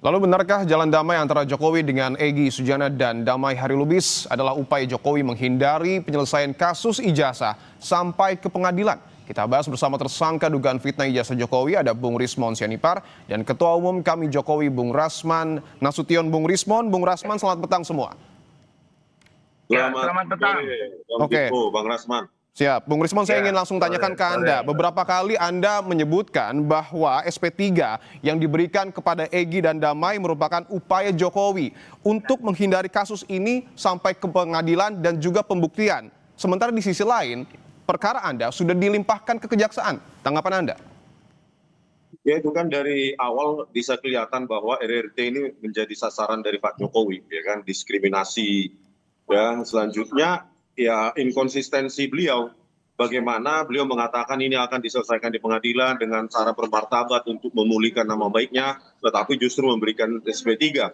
Lalu benarkah jalan damai antara Jokowi dengan Egy Sujana dan Damai Hari Lubis adalah upaya Jokowi menghindari penyelesaian kasus ijazah sampai ke pengadilan? Kita bahas bersama tersangka dugaan fitnah ijazah Jokowi, ada Bung Rismon Sianipar dan Ketua Umum kami Jokowi Bung Rasman Nasution. Bung Rasman, selamat petang semua. Selamat petang. Oke. Bang Rasman. Siap. Bung Rismon, saya ingin langsung tanyakan ke Anda. Beberapa kali Anda menyebutkan bahwa SP3 yang diberikan kepada Egy dan Damai merupakan upaya Jokowi untuk menghindari kasus ini sampai ke pengadilan dan juga pembuktian. Sementara di sisi lain, perkara Anda sudah dilimpahkan ke kejaksaan. Tanggapan Anda? Ya, itu kan dari awal bisa kelihatan bahwa RRT ini menjadi sasaran dari Pak Jokowi, ya kan, diskriminasi. Ya, selanjutnya ya inkonsistensi beliau, bagaimana beliau mengatakan ini akan diselesaikan di pengadilan dengan cara bermartabat untuk memulihkan nama baiknya, tetapi justru memberikan SP3.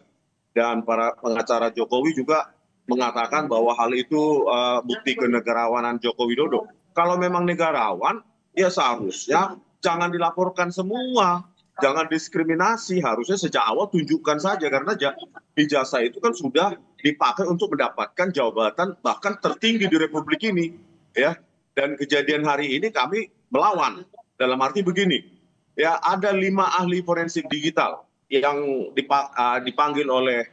Dan para pengacara Jokowi juga mengatakan bahwa hal itu bukti kenegarawanan Joko Widodo. Kalau memang negarawan, ya seharusnya jangan dilaporkan semua, jangan diskriminasi, harusnya sejak awal tunjukkan saja, karena ijazah itu kan sudah dipakai untuk mendapatkan jabatan bahkan tertinggi di Republik ini, ya. Dan kejadian hari ini kami melawan, dalam arti begini, ya, ada 5 ahli forensik digital yang dipanggil oleh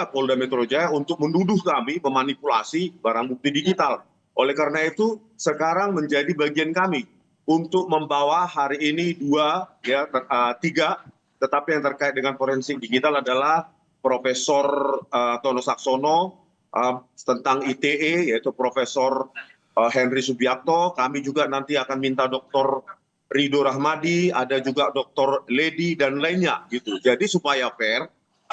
Polda Metro Jaya untuk menuduh kami memanipulasi barang bukti digital. Oleh karena itu sekarang menjadi bagian kami untuk membawa hari ini 3, tetapi yang terkait dengan forensik digital adalah Profesor Tono Saksono tentang ITE, yaitu Profesor Henry Subiakto. Kami juga nanti akan minta Dr. Ridho Rahmadi, ada juga Dr. Ledi dan lainnya gitu. Jadi supaya fair,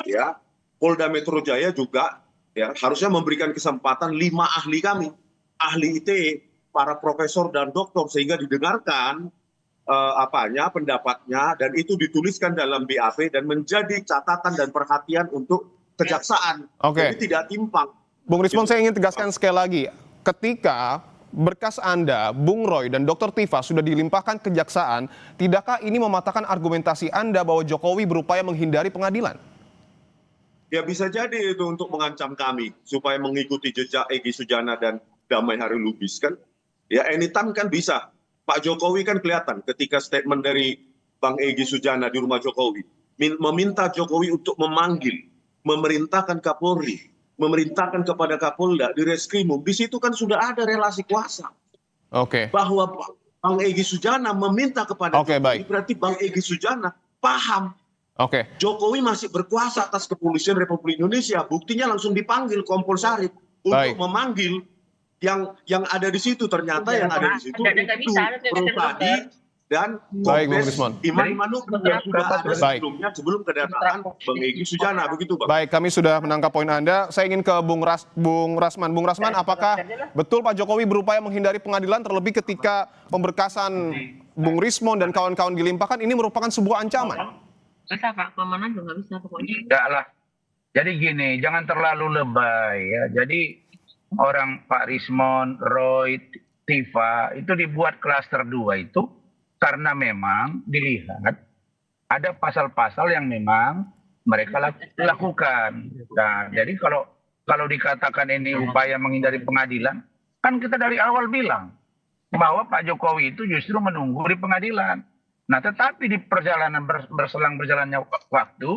ya, Polda Metro Jaya juga ya harusnya memberikan kesempatan 5 ahli kami, ahli ITE, para profesor dan doktor, sehingga didengarkan pendapatnya, dan itu dituliskan dalam BAP dan menjadi catatan dan perhatian untuk kejaksaan. Oke. Jadi tidak timpang. Bung Rismon, saya ingin tegaskan sekali lagi, ketika berkas Anda, Bung Roy dan Dr. Tifa sudah dilimpahkan kejaksaan, tidakkah ini mematahkan argumentasi Anda bahwa Jokowi berupaya menghindari pengadilan? Ya bisa jadi itu untuk mengancam kami supaya mengikuti jejak Egy Sujana dan Damai Hari Lubis kan. Ya anytime kan bisa. Pak Jokowi kan kelihatan ketika statement dari Bang Egy Sujana di rumah Jokowi, meminta Jokowi untuk memanggil, memerintahkan Kapolri, memerintahkan kepada Kapolda di Reskrimum. Di situ kan sudah ada relasi kuasa. Oke. Bahwa Bang Egy Sujana meminta kepada Jokowi, baik. berarti Bang Egy Sujana paham. Oke. Jokowi masih berkuasa atas kepolisian Republik Indonesia. Buktinya langsung dipanggil Kompol Sarip untuk memanggil yang ada di situ. Ternyata yang ada di situ itu Protadi dan Kombes Iman Manuk yang sudah ada sebelumnya, sebelum kedatangan Bang Egy Sujana. Begitu, Bang. Baik, kami sudah menangkap poin Anda. Saya ingin ke Bung Rasman. Bung Rasman, apakah betul Pak Jokowi berupaya menghindari pengadilan, terlebih ketika pemberkasan Bung Rismon dan kawan-kawan dilimpahkan, ini merupakan sebuah ancaman? Bisa Pak, kemana juga nggak bisa pokoknya. Enggak lah. Jadi gini, jangan terlalu lebay ya. Jadi orang Pak Rismon, Roy, Tifa itu dibuat klaster 2 itu karena memang dilihat ada pasal-pasal yang memang mereka lakukan. Nah, jadi kalau dikatakan ini upaya menghindari pengadilan, kan kita dari awal bilang bahwa Pak Jokowi itu justru menunggu di pengadilan. Nah, tetapi di perjalanan berjalannya waktu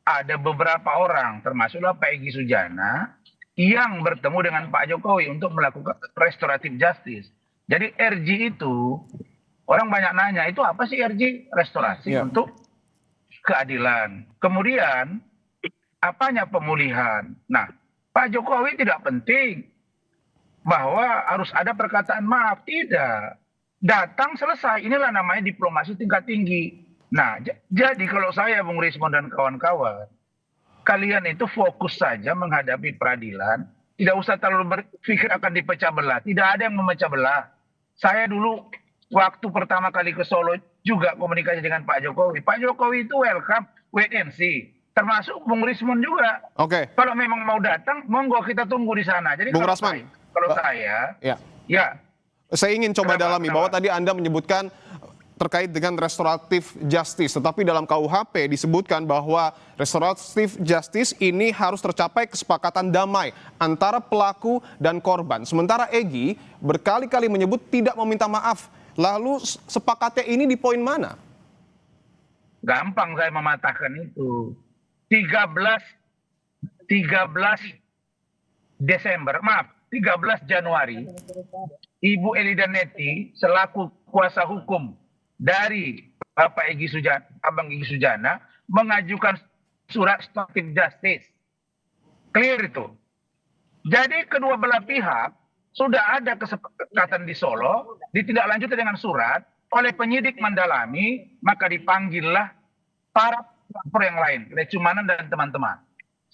ada beberapa orang, termasuklah Pak Egy Sujana, yang bertemu dengan Pak Jokowi untuk melakukan restoratif justice. Jadi RJ itu, orang banyak nanya, itu apa sih RJ? Restorasi untuk keadilan. Kemudian, apanya pemulihan? Nah, Pak Jokowi tidak penting bahwa harus ada perkataan maaf. Tidak. Datang selesai. Inilah namanya diplomasi tingkat tinggi. Nah, jadi kalau saya, Bung Rismon dan kawan-kawan, kalian itu fokus saja menghadapi peradilan. Tidak usah terlalu berpikir akan dipecah belah. Tidak ada yang memecah belah. Saya dulu waktu pertama kali ke Solo juga komunikasi dengan Pak Jokowi. Pak Jokowi itu welcome, wait and see. Termasuk Bung Rismon juga. Oke. Kalau memang mau datang, monggo kita tunggu di sana. Jadi Bung kalau Rasman, saya, ya. Saya ingin coba dalami bahwa tadi Anda menyebutkan terkait dengan restoratif justice. Tetapi dalam KUHP disebutkan bahwa restoratif justice ini harus tercapai kesepakatan damai antara pelaku dan korban. Sementara Egy berkali-kali menyebut tidak meminta maaf. Lalu sepakatnya ini di poin mana? Gampang saya mematahkan itu. 13 Januari, Ibu Elida Neti selaku kuasa hukum dari Bapak Egy Sujana, Abang Egy Sujana, mengajukan surat restoratif justice. Clear itu. Jadi kedua belah pihak sudah ada kesepakatan di Solo, ditindaklanjuti dengan surat oleh penyidik mendalami, maka dipanggillah para pelapor yang lain, Lecumanan dan teman-teman.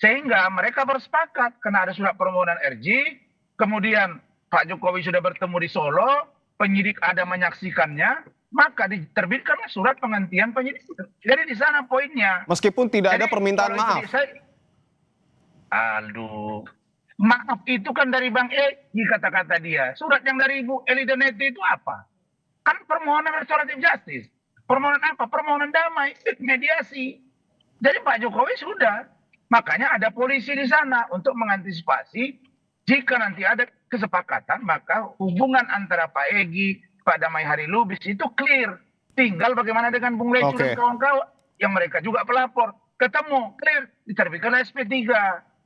Sehingga mereka bersepakat karena ada surat permohonan RJ, kemudian Pak Jokowi sudah bertemu di Solo, penyidik ada menyaksikannya, maka diterbitkanlah surat penghentian penyidik. Jadi di sana poinnya. Meskipun tidak ada Jadi, permintaan kalau maaf. Aduh, maaf itu kan dari Bang Egy kata-kata dia. Surat yang dari Ibu Elida Neti itu apa? Kan permohonan restoratif justice. Permohonan apa? Permohonan damai, mediasi. Jadi Pak Jokowi sudah. Makanya ada polisi di sana untuk mengantisipasi jika nanti ada kesepakatan, maka hubungan antara Pak Egy, Pak Damai Hari Lubis itu clear. Tinggal bagaimana dengan Bung Lecu dan kawan-kawan yang mereka juga pelapor. Ketemu, clear, diterbitkan SP3.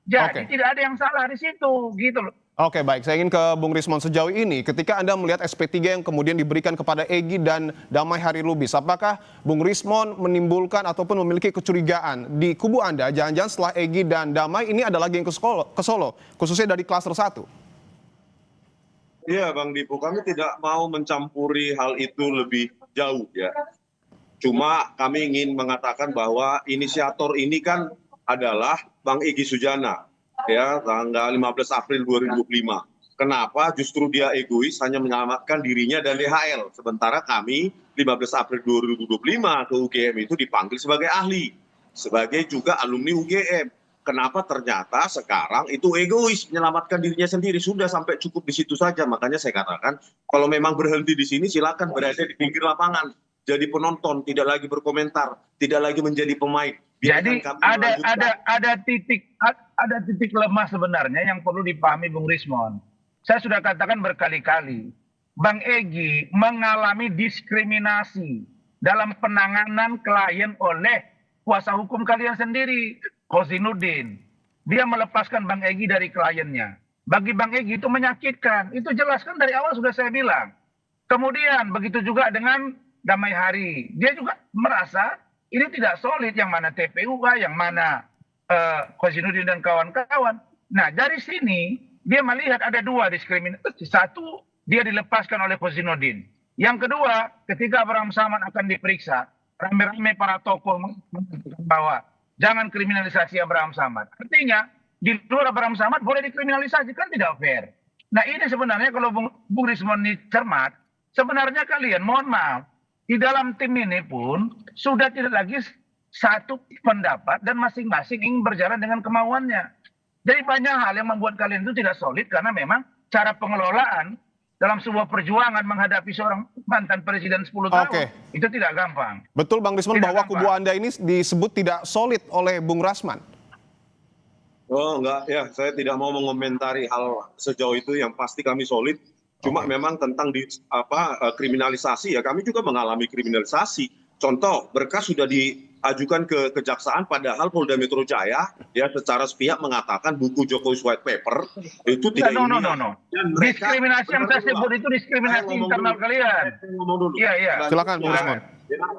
Jadi tidak ada yang salah di situ, gitu loh. Oke, baik. Saya ingin ke Bung Rismon. Sejauh ini, ketika Anda melihat SP3 yang kemudian diberikan kepada Egy dan Damai Hari Lubis, apakah Bung Rismon menimbulkan ataupun memiliki kecurigaan di kubu Anda, jangan-jangan setelah Egy dan Damai ini ada lagi yang ke Solo, khususnya dari klaster 1? Iya, Bang Dipo, kami tidak mau mencampuri hal itu lebih jauh ya. Cuma kami ingin mengatakan bahwa inisiator ini kan adalah Bang Egy Sujana. Ya, tanggal 15 April 2025. Kenapa justru dia egois hanya menyelamatkan dirinya dan DHL. Sementara kami 15 April 2025 ke UGM itu dipanggil sebagai ahli. Sebagai juga alumni UGM. Kenapa ternyata sekarang itu egois menyelamatkan dirinya sendiri. Sudah sampai cukup di situ saja. Makanya saya katakan kalau memang berhenti di sini silakan berada di pinggir lapangan. Jadi penonton, tidak lagi berkomentar, tidak lagi menjadi pemain. Jadi ada titik lemah sebenarnya yang perlu dipahami Bung Rismon. Saya sudah katakan berkali-kali, Bang Egy mengalami diskriminasi dalam penanganan klien oleh kuasa hukum kalian sendiri, Kozinuddin. Dia melepaskan Bang Egy dari kliennya. Bagi Bang Egy itu menyakitkan. Itu jelas kan dari awal sudah saya bilang. Kemudian begitu juga dengan Damai Hari. Dia juga merasa ini tidak solid, yang mana TPU, yang mana Kozinuddin dan kawan-kawan. Nah, dari sini dia melihat ada dua diskriminasi. Satu, dia dilepaskan oleh Kozinuddin. Yang kedua, ketika Abraham Samad akan diperiksa, rame-rame para tokoh mengatakan bahwa jangan kriminalisasi Abraham Samad. Artinya, di luar Abraham Samad boleh dikriminalisasi, kan tidak fair. Nah, ini sebenarnya kalau Bung Rismon ini cermat, sebenarnya kalian, mohon maaf, di dalam tim ini pun sudah tidak lagi satu pendapat dan masing-masing ingin berjalan dengan kemauannya. Jadi banyak hal yang membuat kalian itu tidak solid karena memang cara pengelolaan dalam sebuah perjuangan menghadapi seorang mantan presiden 10 tahun itu tidak gampang. Betul Bang Rismon bahwa kubu Anda ini disebut tidak solid oleh Bung Rasman. Oh enggak, ya saya tidak mau mengomentari hal sejauh itu, yang pasti kami solid. Cuma memang tentang kriminalisasi ya, kami juga mengalami kriminalisasi. Contoh, berkas sudah diajukan ke kejaksaan, padahal Polda Metro Jaya ya secara sepihak mengatakan buku Jokowi's White Paper itu tidak No. Diskriminasi yang saya sebut itu diskriminasi internal kalian. Ngomong dulu. Iya. Silakan Bung Rismon.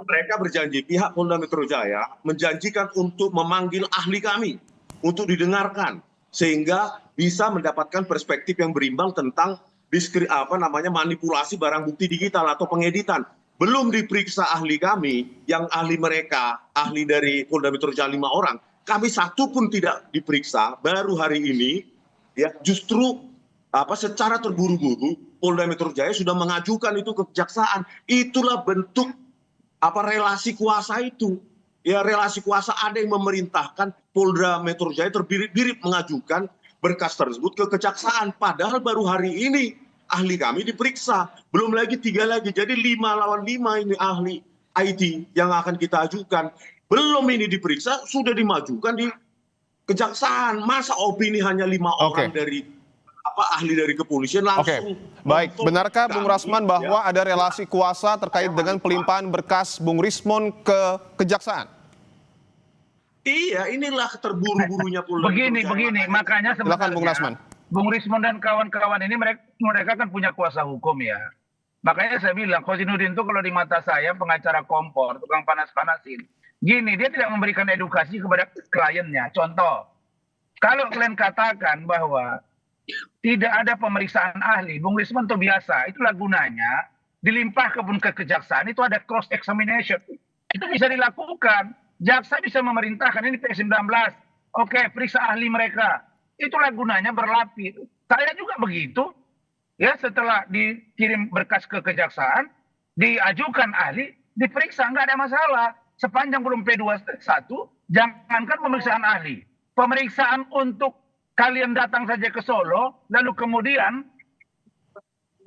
Mereka berjanji, pihak Polda Metro Jaya menjanjikan untuk memanggil ahli kami untuk didengarkan sehingga bisa mendapatkan perspektif yang berimbang tentang manipulasi barang bukti digital atau pengeditan. Belum diperiksa ahli kami, yang ahli mereka, ahli dari Polda Metro Jaya 5 orang, kami satu pun tidak diperiksa. Baru hari ini, ya justru secara terburu-buru Polda Metro Jaya sudah mengajukan itu ke kejaksaan. Itulah bentuk relasi kuasa itu. Ya, relasi kuasa, ada yang memerintahkan Polda Metro Jaya terbirit-birit mengajukan berkas tersebut ke kejaksaan. Padahal baru hari ini ahli kami diperiksa. Belum lagi 3 lagi. Jadi 5 lawan 5 ini ahli IT yang akan kita ajukan. Belum ini diperiksa, sudah dimajukan di kejaksaan. Masa opini hanya 5 orang dari ahli dari kepolisian langsung. Baik, benarkah Bung Rasman bahwa ada relasi kuasa terkait dengan pelimpahan berkas Bung Rismon ke kejaksaan? Iya, inilah terburu-burunya Polda. Begini, makanya Silakan Bung Rasman. Bung Rismon dan kawan-kawan ini mereka kan punya kuasa hukum ya. Makanya saya bilang, Kozinudin itu kalau di mata saya pengacara kompor, tukang panas-panasin. Gini, dia tidak memberikan edukasi kepada kliennya. Contoh, kalau kalian katakan bahwa tidak ada pemeriksaan ahli, Bung Rismon itu biasa, itulah gunanya dilimpahkan ke kejaksaan, itu ada cross examination. Itu bisa dilakukan. Jaksa bisa memerintahkan, ini P19, oke, periksa ahli mereka. Itulah gunanya berlapis. Saya juga begitu. Ya, setelah dikirim berkas ke kejaksaan, diajukan ahli, diperiksa, nggak ada masalah. Sepanjang belum P21, jangankan pemeriksaan ahli. Pemeriksaan untuk kalian datang saja ke Solo, lalu kemudian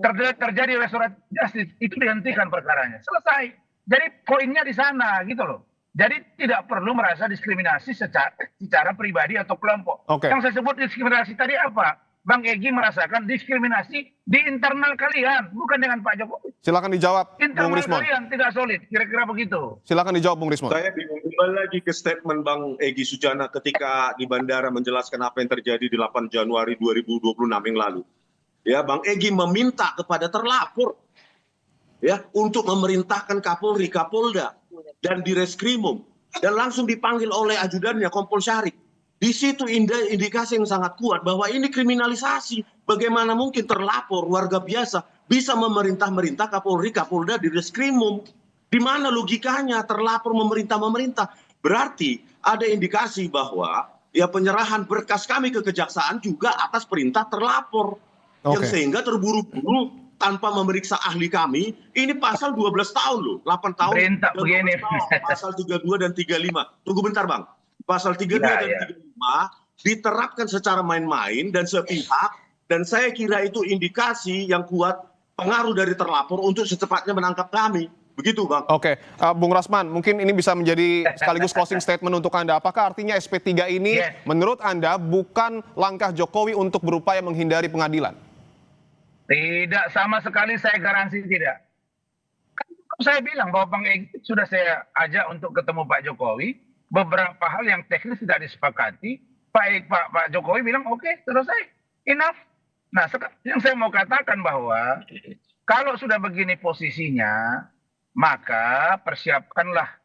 terjadi restoratif justice, itu dihentikan perkaranya. Selesai. Jadi poinnya di sana, gitu loh. Jadi tidak perlu merasa diskriminasi secara pribadi atau kelompok. Yang saya sebut diskriminasi tadi apa? Bang Egy merasakan diskriminasi di internal kalian, bukan dengan Pak Jokowi. Silakan dijawab, Bung Internal Rismon. kalian tidak solid, kira-kira begitu. Silakan dijawab, Bung Rismon. Saya bingung kembali lagi ke statement Bang Egy Sujana ketika di bandara menjelaskan apa yang terjadi di 8 Januari 2026 yang lalu. Ya, Bang Egy meminta kepada terlapor ya untuk memerintahkan Kapolri, Kapolda dan Direskrimum dan langsung dipanggil oleh ajudannya Kompol Syarif. Di situ indikasi yang sangat kuat bahwa ini kriminalisasi. Bagaimana mungkin terlapor warga biasa bisa memerintah Kapolri, Kapolda, Direskrimum? Di mana logikanya terlapor memerintah? Berarti ada indikasi bahwa ya penyerahan berkas kami ke kejaksaan juga atas perintah terlapor. Yang sehingga terburu-buru tanpa memeriksa ahli kami, ini pasal 12 tahun loh, 8 tahun. Perintah begini. Pasal 32 dan 35. Tunggu bentar Bang. Pasal 32 dan 35 diterapkan secara main-main dan sepihak, dan saya kira itu indikasi yang kuat pengaruh dari terlapor untuk secepatnya menangkap kami. Begitu Bang. Oke, Bung Rasman, mungkin ini bisa menjadi sekaligus closing statement untuk Anda. Apakah artinya SP3 ini menurut Anda bukan langkah Jokowi untuk berupaya menghindari pengadilan? Tidak, sama sekali saya garansi tidak. Kan saya bilang bahwa Bang Egy sudah saya ajak untuk ketemu Pak Jokowi. Beberapa hal yang teknis tidak disepakati. Pak Jokowi bilang oke, selesai, enough. Nah, yang saya mau katakan bahwa kalau sudah begini posisinya, maka persiapkanlah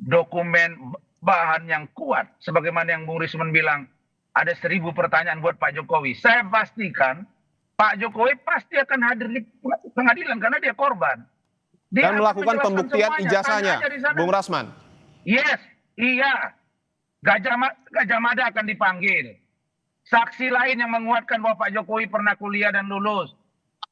dokumen bahan yang kuat. Sebagaimana yang Bung Rismon bilang, ada 1000 pertanyaan buat Pak Jokowi. Saya pastikan Pak Jokowi pasti akan hadir di pengadilan karena dia korban. Dia dan melakukan pembuktian ijazahnya, Bung Rasman. Yes, iya. Gajah Mada akan dipanggil. Saksi lain yang menguatkan bahwa Pak Jokowi pernah kuliah dan lulus.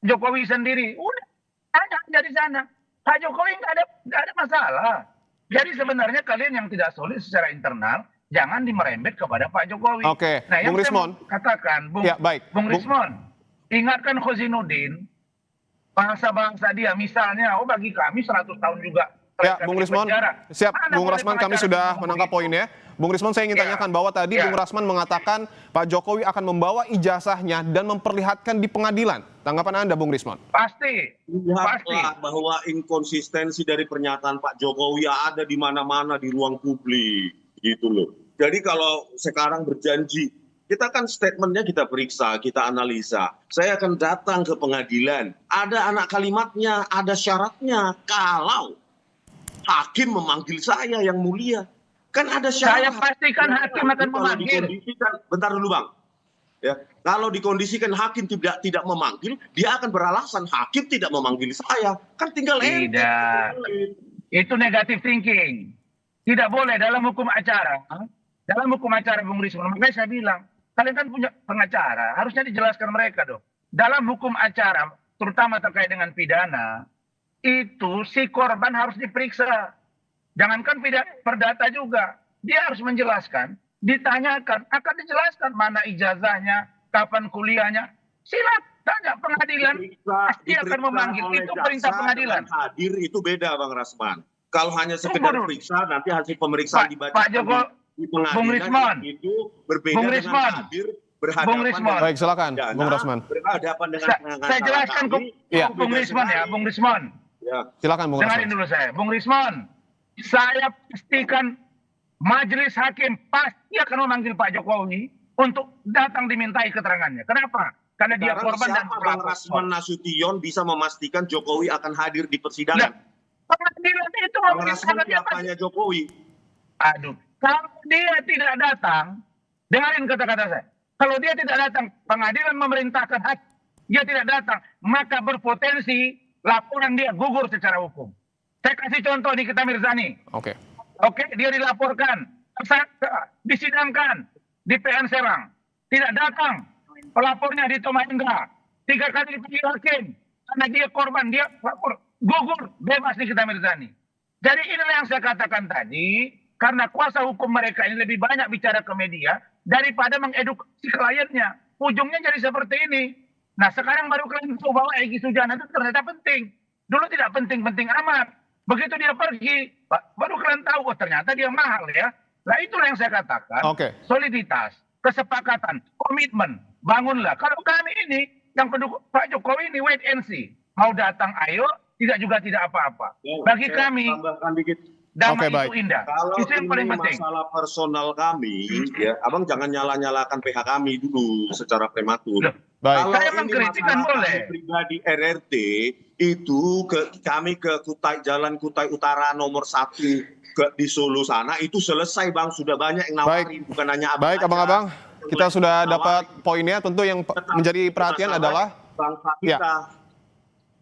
Jokowi sendiri, udah tanya dari sana. Pak Jokowi nggak ada masalah. Jadi sebenarnya kalian yang tidak solid secara internal, jangan dimerembet kepada Pak Jokowi. Oke, nah, yang Bung Rismon. Katakan, Bung Rismon. Ingatkan Kozinudin, bangsa-bangsa dia misalnya, bagi kami 100 tahun juga. Ya, Bung Rismon, siap. Bung Rasman, kami sudah menangkap poinnya. Bung Rismon, saya ingin tanyakan bahwa tadi Bung Rasman mengatakan Pak Jokowi akan membawa ijazahnya dan memperlihatkan di pengadilan. Tanggapan Anda, Bung Rismon? Pasti. Bahwa inkonsistensi dari pernyataan Pak Jokowi ada di mana-mana di ruang publik, gitu loh. Jadi kalau sekarang berjanji, kita kan statementnya kita periksa, kita analisa. Saya akan datang ke pengadilan. Ada anak kalimatnya, ada syaratnya. Kalau hakim memanggil saya yang mulia, kan ada syarat. Saya pastikan hakim akan memanggil. Bentar dulu Bang. Ya, kalau dikondisikan hakim tidak memanggil, dia akan beralasan hakim tidak memanggil saya. Kan tinggal tidak. Itu negative thinking. Tidak boleh dalam hukum acara. Dalam hukum acara Bung Rismon, makanya saya bilang, kalian kan punya pengacara, harusnya dijelaskan mereka dong. Dalam hukum acara, terutama terkait dengan pidana, itu si korban harus diperiksa. Jangankan perdata juga. Dia harus menjelaskan, ditanyakan, akan dijelaskan mana ijazahnya, kapan kuliahnya. Tanya pengadilan pasti akan memanggil. oleh Itu jaksa perintah pengadilan. dengan hadir itu beda, Bang Rasman. Kalau hanya sekedar Tunggu dulu. periksa, nanti hasil pemeriksaan Pak dibacakan Joko, di Bung pengadilan Rismon. itu berbeda Bung dengan Rismon. hadir Bung berhadapan Rismon. dengan Baik, silakan, pidana, Bung Rasman. berhadapan dengan pengacara Saya jelaskan ke kami, Iya. Bung Rismon ya, Bung Rismon. Ya. Silakan Bung Dengarin Rasman. dulu saya, Bung Rismon. Saya pastikan majelis hakim pasti akan memanggil Pak Jokowi untuk datang dimintai keterangannya. Kenapa? Karena dia Sekarang korban dan siapa Bang pelapor. Rasman Nasution bisa memastikan Jokowi akan hadir di Nah, persidangan? pengadilan itu Bang Rasman memerintahkan dia pasti. siapanya Jokowi? Aduh, kalau dia tidak datang, dengarin kata-kata saya. Kalau dia tidak datang, pengadilan memerintahkan hakim, dia tidak datang, maka berpotensi laporan dia gugur secara hukum. Saya kasih contoh Nikita Mirzani. Oke. Oke, dia dilaporkan, disidangkan di PN Serang. Tidak datang, pelapornya di Tomaindra. 3 kali dipanggil hakim. Karena dia korban, dia lapor, gugur, bebas Nikita Mirzani. Jadi inilah yang saya katakan tadi, karena kuasa hukum mereka ini lebih banyak bicara ke media daripada mengedukasi kliennya. Ujungnya jadi seperti ini. Nah sekarang baru kalian tahu bahwa Egy Sujana itu ternyata penting. Dulu tidak penting-penting amat. Begitu dia pergi, baru kalian tahu, oh ternyata dia mahal ya. Nah itulah yang saya katakan, Oke. soliditas, kesepakatan, komitmen, bangunlah. Kalau kami ini, yang pendukung Pak Jokowi ini wait and see. Mau datang ayo, tidak juga tidak apa-apa. Bagi Saya kami, tambahkan dikit. damai Oke, baik. itu indah. Kalau Itu yang paling ini penting. masalah personal kami, ya, Abang jangan nyala-nyalakan PH kami dulu secara prematur. Loh, Baik. Kalau saya ini mengkritik kan masalah boleh. kami pribadi RRT itu kami ke Kutai Jalan Kutai Utara nomor 1 di Solo sana itu selesai Bang, sudah banyak yang nawarin, bukan hanya Baik, aja. abang-abang, kita sudah dapat Nawarin. poinnya. Tentu yang menjadi perhatian Masalah adalah, bangsa Ya. kita.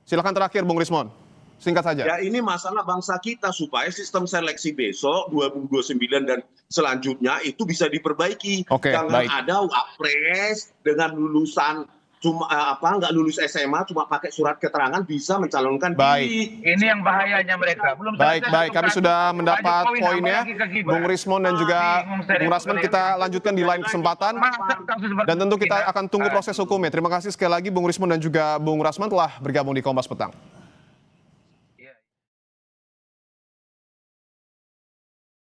silakan terakhir Bung Rismon, singkat saja. Ya ini masalah bangsa kita supaya sistem seleksi besok 2029 dan selanjutnya itu bisa diperbaiki. Oke, Jangan baik. ada wapres dengan lulusan cuma nggak lulus SMA cuma pakai surat keterangan bisa mencalonkan Baik. diri. Ini yang bahayanya mereka. Belum Baik, selesai baik. satu Kami kasus, sudah Pak mendapat Jokowi nambah poinnya. lagi ke Gibran. Bung Rismon dan juga Bingung saya Bung dengan Rasman, kalian. kita lanjutkan di lain kesempatan. Masa kasus seperti Dan tentu kita ini? akan tunggu proses hukumnya. Terima kasih sekali lagi Bung Rismon dan juga Bung Rasman telah bergabung di Kompas Petang.